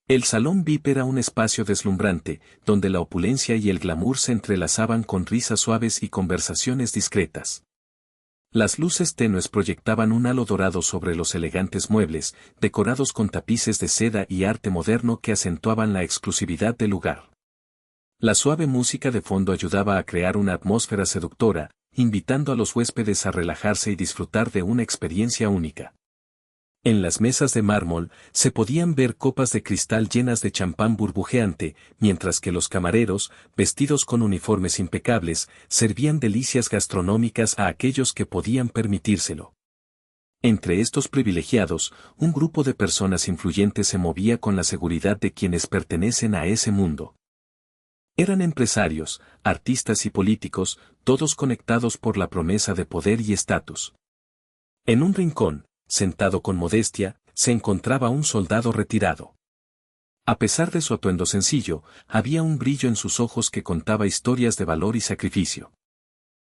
El salón VIP era un espacio deslumbrante, donde la opulencia y el glamour se entrelazaban con risas suaves y conversaciones discretas. Las luces tenues proyectaban un halo dorado sobre los elegantes muebles, decorados con tapices de seda y arte moderno que acentuaban la exclusividad del lugar. La suave música de fondo ayudaba a crear una atmósfera seductora, invitando a los huéspedes a relajarse y disfrutar de una experiencia única. En las mesas de mármol se podían ver copas de cristal llenas de champán burbujeante, mientras que los camareros, vestidos con uniformes impecables, servían delicias gastronómicas a aquellos que podían permitírselo. Entre estos privilegiados, un grupo de personas influyentes se movía con la seguridad de quienes pertenecen a ese mundo. Eran empresarios, artistas y políticos, todos conectados por la promesa de poder y estatus. En un rincón, sentado con modestia, se encontraba un soldado retirado. A pesar de su atuendo sencillo, había un brillo en sus ojos que contaba historias de valor y sacrificio.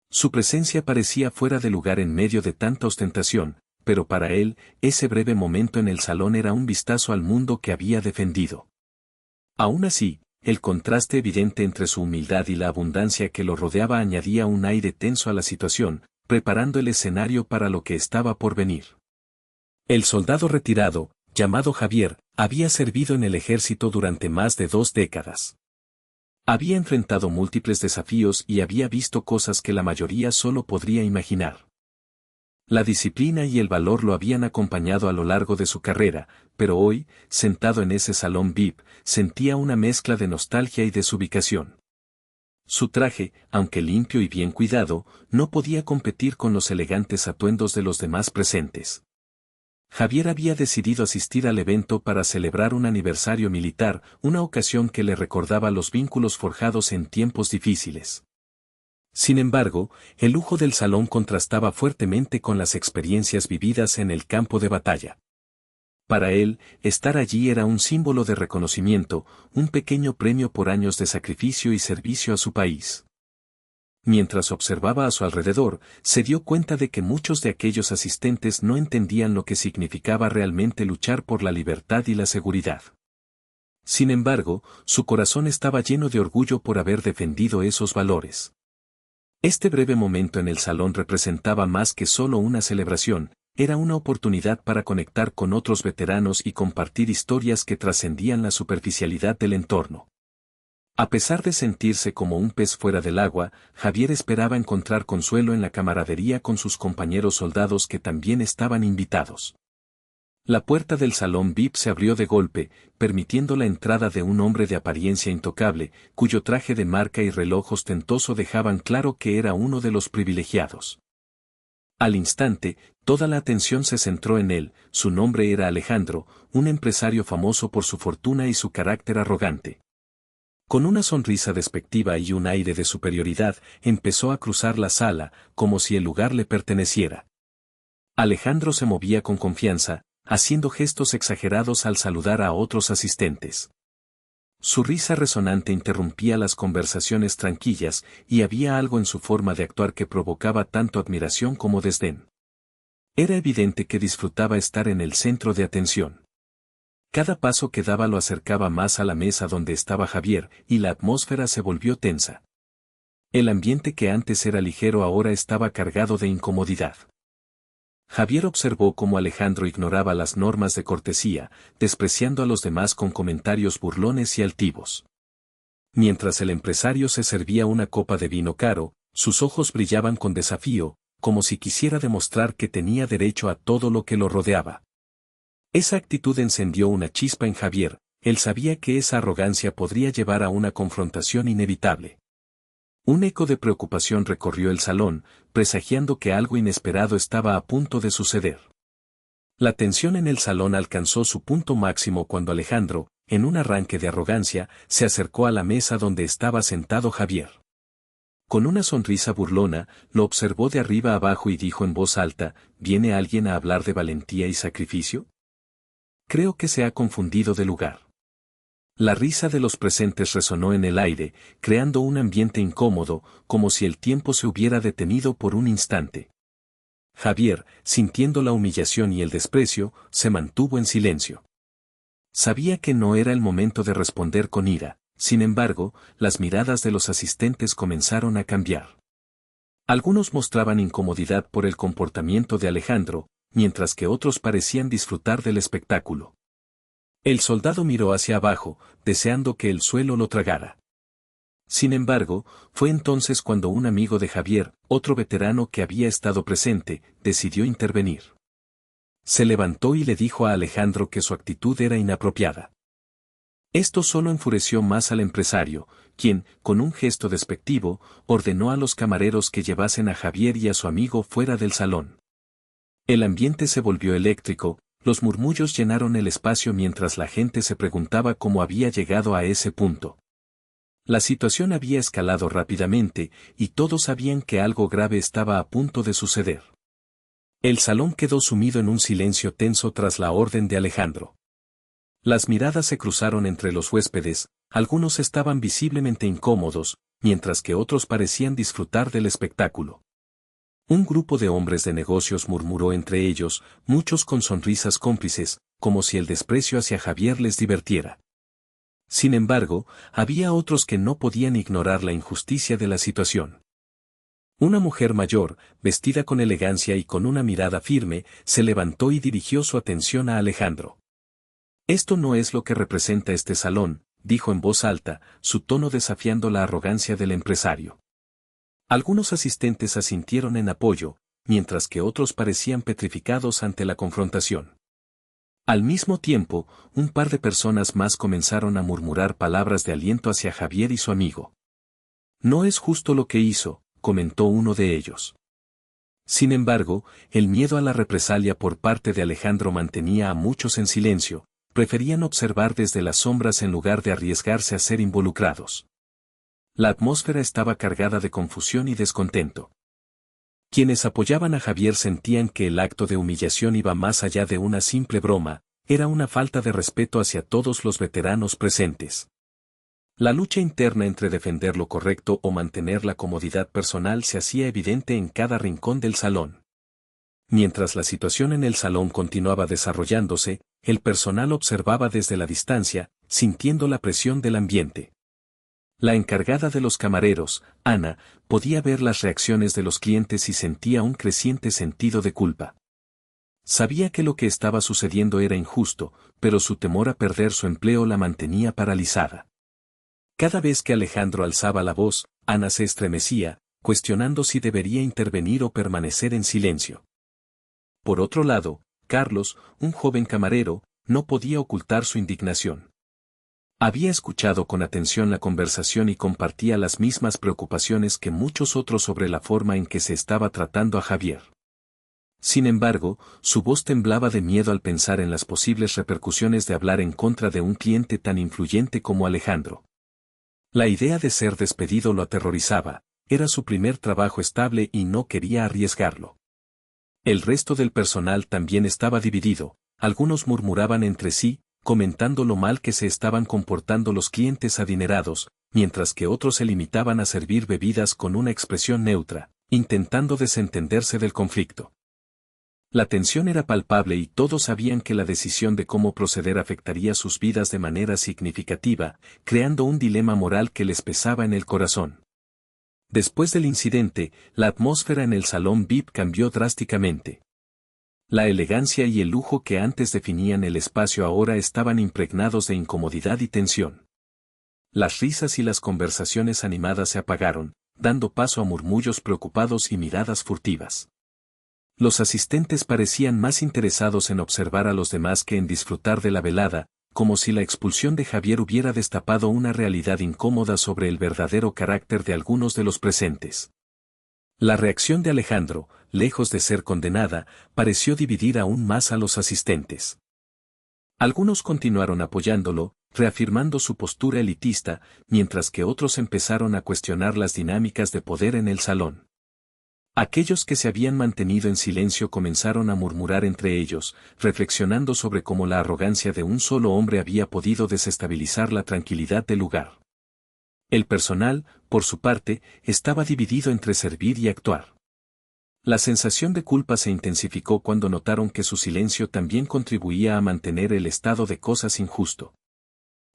Su presencia parecía fuera de lugar en medio de tanta ostentación, pero para él, ese breve momento en el salón era un vistazo al mundo que había defendido. Aún así, el contraste evidente entre su humildad y la abundancia que lo rodeaba añadía un aire tenso a la situación, preparando el escenario para lo que estaba por venir. El soldado retirado, llamado Javier, había servido en el ejército durante más de 2 décadas. Había enfrentado múltiples desafíos y había visto cosas que la mayoría solo podría imaginar. La disciplina y el valor lo habían acompañado a lo largo de su carrera, pero hoy, sentado en ese salón VIP, sentía una mezcla de nostalgia y desubicación. Su traje, aunque limpio y bien cuidado, no podía competir con los elegantes atuendos de los demás presentes. Javier había decidido asistir al evento para celebrar un aniversario militar, una ocasión que le recordaba los vínculos forjados en tiempos difíciles. Sin embargo, el lujo del salón contrastaba fuertemente con las experiencias vividas en el campo de batalla. Para él, estar allí era un símbolo de reconocimiento, un pequeño premio por años de sacrificio y servicio a su país. Mientras observaba a su alrededor, se dio cuenta de que muchos de aquellos asistentes no entendían lo que significaba realmente luchar por la libertad y la seguridad. Sin embargo, su corazón estaba lleno de orgullo por haber defendido esos valores. Este breve momento en el salón representaba más que solo una celebración, era una oportunidad para conectar con otros veteranos y compartir historias que trascendían la superficialidad del entorno. A pesar de sentirse como un pez fuera del agua, Javier esperaba encontrar consuelo en la camaradería con sus compañeros soldados que también estaban invitados. La puerta del salón VIP se abrió de golpe, permitiendo la entrada de un hombre de apariencia intocable, cuyo traje de marca y reloj ostentoso dejaban claro que era uno de los privilegiados. Al instante, toda la atención se centró en él. Su nombre era Alejandro, un empresario famoso por su fortuna y su carácter arrogante. Con una sonrisa despectiva y un aire de superioridad, empezó a cruzar la sala, como si el lugar le perteneciera. Alejandro se movía con confianza, haciendo gestos exagerados al saludar a otros asistentes. Su risa resonante interrumpía las conversaciones tranquilas, y había algo en su forma de actuar que provocaba tanto admiración como desdén. Era evidente que disfrutaba estar en el centro de atención. Cada paso que daba lo acercaba más a la mesa donde estaba Javier, y la atmósfera se volvió tensa. El ambiente que antes era ligero ahora estaba cargado de incomodidad. Javier observó cómo Alejandro ignoraba las normas de cortesía, despreciando a los demás con comentarios burlones y altivos. Mientras el empresario se servía una copa de vino caro, sus ojos brillaban con desafío, como si quisiera demostrar que tenía derecho a todo lo que lo rodeaba. Esa actitud encendió una chispa en Javier, él sabía que esa arrogancia podría llevar a una confrontación inevitable. Un eco de preocupación recorrió el salón, presagiando que algo inesperado estaba a punto de suceder. La tensión en el salón alcanzó su punto máximo cuando Alejandro, en un arranque de arrogancia, se acercó a la mesa donde estaba sentado Javier. Con una sonrisa burlona, lo observó de arriba abajo y dijo en voz alta: ¿Viene alguien a hablar de valentía y sacrificio? Creo que se ha confundido de lugar. La risa de los presentes resonó en el aire, creando un ambiente incómodo, como si el tiempo se hubiera detenido por un instante. Javier, sintiendo la humillación y el desprecio, se mantuvo en silencio. Sabía que no era el momento de responder con ira, sin embargo, las miradas de los asistentes comenzaron a cambiar. Algunos mostraban incomodidad por el comportamiento de Alejandro, mientras que otros parecían disfrutar del espectáculo. El soldado miró hacia abajo, deseando que el suelo lo tragara. Sin embargo, fue entonces cuando un amigo de Javier, otro veterano que había estado presente, decidió intervenir. Se levantó y le dijo a Alejandro que su actitud era inapropiada. Esto solo enfureció más al empresario, quien, con un gesto despectivo, ordenó a los camareros que llevasen a Javier y a su amigo fuera del salón. El ambiente se volvió eléctrico, los murmullos llenaron el espacio mientras la gente se preguntaba cómo había llegado a ese punto. La situación había escalado rápidamente, y todos sabían que algo grave estaba a punto de suceder. El salón quedó sumido en un silencio tenso tras la orden de Alejandro. Las miradas se cruzaron entre los huéspedes, algunos estaban visiblemente incómodos, mientras que otros parecían disfrutar del espectáculo. Un grupo de hombres de negocios murmuró entre ellos, muchos con sonrisas cómplices, como si el desprecio hacia Javier les divirtiera. Sin embargo, había otros que no podían ignorar la injusticia de la situación. Una mujer mayor, vestida con elegancia y con una mirada firme, se levantó y dirigió su atención a Alejandro. «Esto no es lo que representa este salón», dijo en voz alta, su tono desafiando la arrogancia del empresario. Algunos asistentes asintieron en apoyo, mientras que otros parecían petrificados ante la confrontación. Al mismo tiempo, un par de personas más comenzaron a murmurar palabras de aliento hacia Javier y su amigo. «No es justo lo que hizo», comentó uno de ellos. Sin embargo, el miedo a la represalia por parte de Alejandro mantenía a muchos en silencio, preferían observar desde las sombras en lugar de arriesgarse a ser involucrados. La atmósfera estaba cargada de confusión y descontento. Quienes apoyaban a Javier sentían que el acto de humillación iba más allá de una simple broma, era una falta de respeto hacia todos los veteranos presentes. La lucha interna entre defender lo correcto o mantener la comodidad personal se hacía evidente en cada rincón del salón. Mientras la situación en el salón continuaba desarrollándose, el personal observaba desde la distancia, sintiendo la presión del ambiente. La encargada de los camareros, Ana, podía ver las reacciones de los clientes y sentía un creciente sentido de culpa. Sabía que lo que estaba sucediendo era injusto, pero su temor a perder su empleo la mantenía paralizada. Cada vez que Alejandro alzaba la voz, Ana se estremecía, cuestionando si debería intervenir o permanecer en silencio. Por otro lado, Carlos, un joven camarero, no podía ocultar su indignación. Había escuchado con atención la conversación y compartía las mismas preocupaciones que muchos otros sobre la forma en que se estaba tratando a Javier. Sin embargo, su voz temblaba de miedo al pensar en las posibles repercusiones de hablar en contra de un cliente tan influyente como Alejandro. La idea de ser despedido lo aterrorizaba, era su primer trabajo estable y no quería arriesgarlo. El resto del personal también estaba dividido, algunos murmuraban entre sí, comentando lo mal que se estaban comportando los clientes adinerados, mientras que otros se limitaban a servir bebidas con una expresión neutra, intentando desentenderse del conflicto. La tensión era palpable y todos sabían que la decisión de cómo proceder afectaría sus vidas de manera significativa, creando un dilema moral que les pesaba en el corazón. Después del incidente, la atmósfera en el salón VIP cambió drásticamente. La elegancia y el lujo que antes definían el espacio ahora estaban impregnados de incomodidad y tensión. Las risas y las conversaciones animadas se apagaron, dando paso a murmullos preocupados y miradas furtivas. Los asistentes parecían más interesados en observar a los demás que en disfrutar de la velada, como si la expulsión de Javier hubiera destapado una realidad incómoda sobre el verdadero carácter de algunos de los presentes. La reacción de Alejandro, lejos de ser condenada, pareció dividir aún más a los asistentes. Algunos continuaron apoyándolo, reafirmando su postura elitista, mientras que otros empezaron a cuestionar las dinámicas de poder en el salón. Aquellos que se habían mantenido en silencio comenzaron a murmurar entre ellos, reflexionando sobre cómo la arrogancia de un solo hombre había podido desestabilizar la tranquilidad del lugar. El personal, por su parte, estaba dividido entre servir y actuar. La sensación de culpa se intensificó cuando notaron que su silencio también contribuía a mantener el estado de cosas injusto.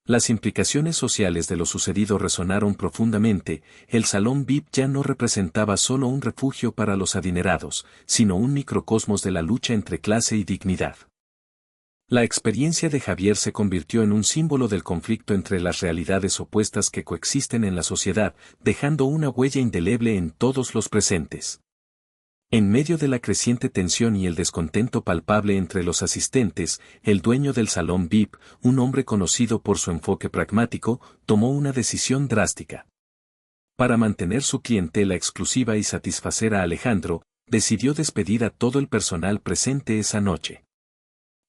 Las implicaciones sociales de lo sucedido resonaron profundamente. El salón VIP ya no representaba solo un refugio para los adinerados, sino un microcosmos de la lucha entre clase y dignidad. La experiencia de Javier se convirtió en un símbolo del conflicto entre las realidades opuestas que coexisten en la sociedad, dejando una huella indeleble en todos los presentes. En medio de la creciente tensión y el descontento palpable entre los asistentes, el dueño del salón VIP, un hombre conocido por su enfoque pragmático, tomó una decisión drástica. Para mantener su clientela exclusiva y satisfacer a Alejandro, decidió despedir a todo el personal presente esa noche.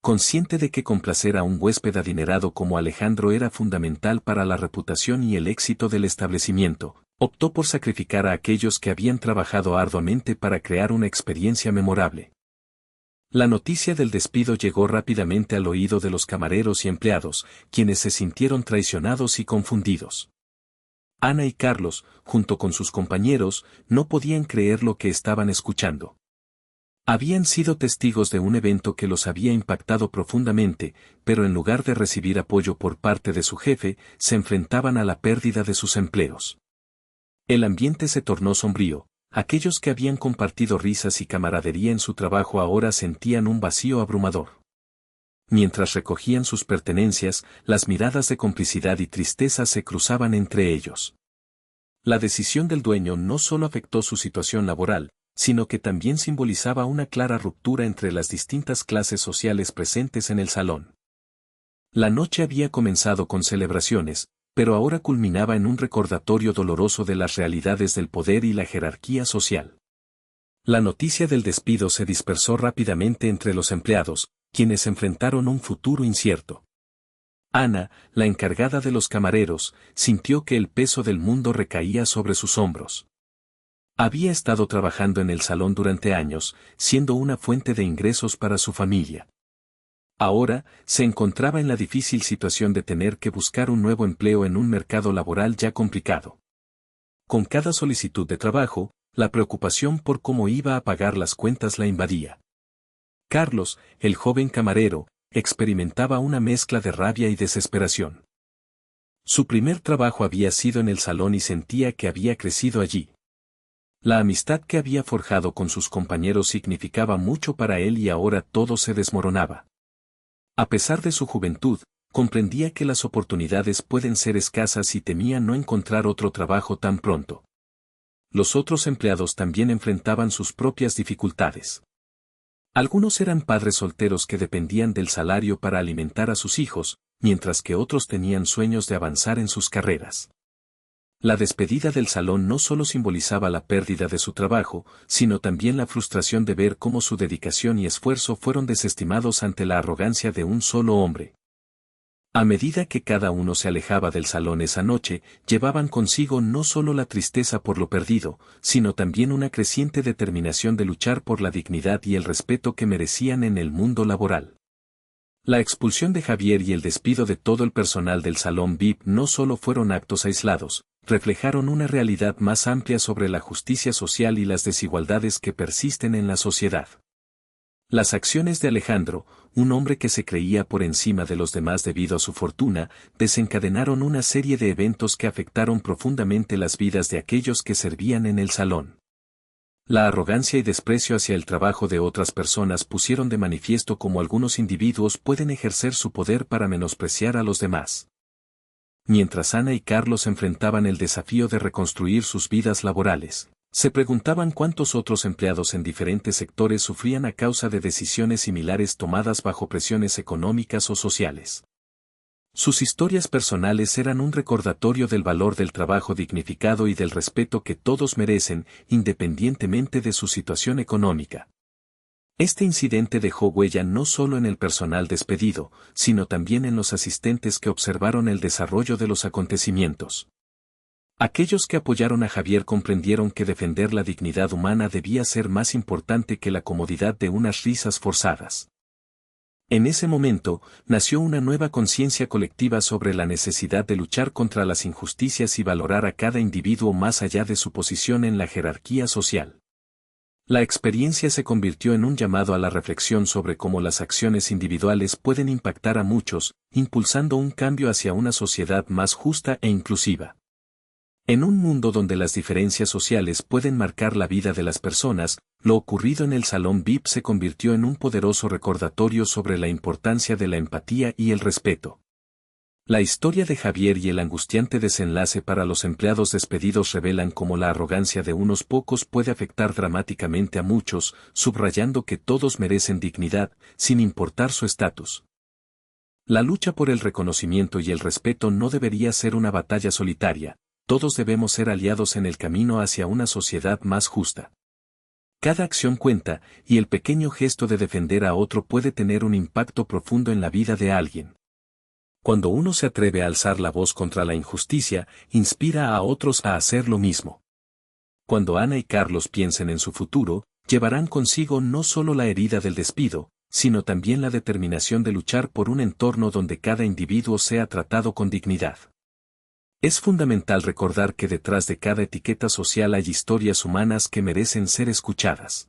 Consciente de que complacer a un huésped adinerado como Alejandro era fundamental para la reputación y el éxito del establecimiento, optó por sacrificar a aquellos que habían trabajado arduamente para crear una experiencia memorable. La noticia del despido llegó rápidamente al oído de los camareros y empleados, quienes se sintieron traicionados y confundidos. Ana y Carlos, junto con sus compañeros, no podían creer lo que estaban escuchando. Habían sido testigos de un evento que los había impactado profundamente, pero en lugar de recibir apoyo por parte de su jefe, se enfrentaban a la pérdida de sus empleos. El ambiente se tornó sombrío. Aquellos que habían compartido risas y camaradería en su trabajo ahora sentían un vacío abrumador. Mientras recogían sus pertenencias, las miradas de complicidad y tristeza se cruzaban entre ellos. La decisión del dueño no solo afectó su situación laboral, sino que también simbolizaba una clara ruptura entre las distintas clases sociales presentes en el salón. La noche había comenzado con celebraciones, pero ahora culminaba en un recordatorio doloroso de las realidades del poder y la jerarquía social. La noticia del despido se dispersó rápidamente entre los empleados, quienes enfrentaron un futuro incierto. Ana, la encargada de los camareros, sintió que el peso del mundo recaía sobre sus hombros. Había estado trabajando en el salón durante años, siendo una fuente de ingresos para su familia. Ahora, se encontraba en la difícil situación de tener que buscar un nuevo empleo en un mercado laboral ya complicado. Con cada solicitud de trabajo, la preocupación por cómo iba a pagar las cuentas la invadía. Carlos, el joven camarero, experimentaba una mezcla de rabia y desesperación. Su primer trabajo había sido en el salón y sentía que había crecido allí. La amistad que había forjado con sus compañeros significaba mucho para él y ahora todo se desmoronaba. A pesar de su juventud, comprendía que las oportunidades pueden ser escasas y temía no encontrar otro trabajo tan pronto. Los otros empleados también enfrentaban sus propias dificultades. Algunos eran padres solteros que dependían del salario para alimentar a sus hijos, mientras que otros tenían sueños de avanzar en sus carreras. La despedida del salón no solo simbolizaba la pérdida de su trabajo, sino también la frustración de ver cómo su dedicación y esfuerzo fueron desestimados ante la arrogancia de un solo hombre. A medida que cada uno se alejaba del salón esa noche, llevaban consigo no solo la tristeza por lo perdido, sino también una creciente determinación de luchar por la dignidad y el respeto que merecían en el mundo laboral. La expulsión de Javier y el despido de todo el personal del salón VIP no solo fueron actos aislados, reflejaron una realidad más amplia sobre la justicia social y las desigualdades que persisten en la sociedad. Las acciones de Alejandro, un hombre que se creía por encima de los demás debido a su fortuna, desencadenaron una serie de eventos que afectaron profundamente las vidas de aquellos que servían en el salón. La arrogancia y desprecio hacia el trabajo de otras personas pusieron de manifiesto cómo algunos individuos pueden ejercer su poder para menospreciar a los demás. Mientras Ana y Carlos enfrentaban el desafío de reconstruir sus vidas laborales, se preguntaban cuántos otros empleados en diferentes sectores sufrían a causa de decisiones similares tomadas bajo presiones económicas o sociales. Sus historias personales eran un recordatorio del valor del trabajo dignificado y del respeto que todos merecen, independientemente de su situación económica. Este incidente dejó huella no solo en el personal despedido, sino también en los asistentes que observaron el desarrollo de los acontecimientos. Aquellos que apoyaron a Javier comprendieron que defender la dignidad humana debía ser más importante que la comodidad de unas risas forzadas. En ese momento, nació una nueva conciencia colectiva sobre la necesidad de luchar contra las injusticias y valorar a cada individuo más allá de su posición en la jerarquía social. La experiencia se convirtió en un llamado a la reflexión sobre cómo las acciones individuales pueden impactar a muchos, impulsando un cambio hacia una sociedad más justa e inclusiva. En un mundo donde las diferencias sociales pueden marcar la vida de las personas, lo ocurrido en el Salón VIP se convirtió en un poderoso recordatorio sobre la importancia de la empatía y el respeto. La historia de Javier y el angustiante desenlace para los empleados despedidos revelan cómo la arrogancia de unos pocos puede afectar dramáticamente a muchos, subrayando que todos merecen dignidad, sin importar su estatus. La lucha por el reconocimiento y el respeto no debería ser una batalla solitaria, todos debemos ser aliados en el camino hacia una sociedad más justa. Cada acción cuenta, y el pequeño gesto de defender a otro puede tener un impacto profundo en la vida de alguien. Cuando uno se atreve a alzar la voz contra la injusticia, inspira a otros a hacer lo mismo. Cuando Ana y Carlos piensen en su futuro, llevarán consigo no solo la herida del despido, sino también la determinación de luchar por un entorno donde cada individuo sea tratado con dignidad. Es fundamental recordar que detrás de cada etiqueta social hay historias humanas que merecen ser escuchadas.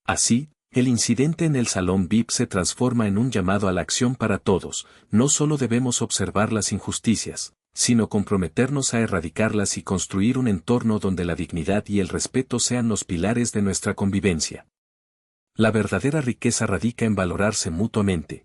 Así, el incidente en el Salón VIP se transforma en un llamado a la acción para todos. No solo debemos observar las injusticias, sino comprometernos a erradicarlas y construir un entorno donde la dignidad y el respeto sean los pilares de nuestra convivencia. La verdadera riqueza radica en valorarse mutuamente,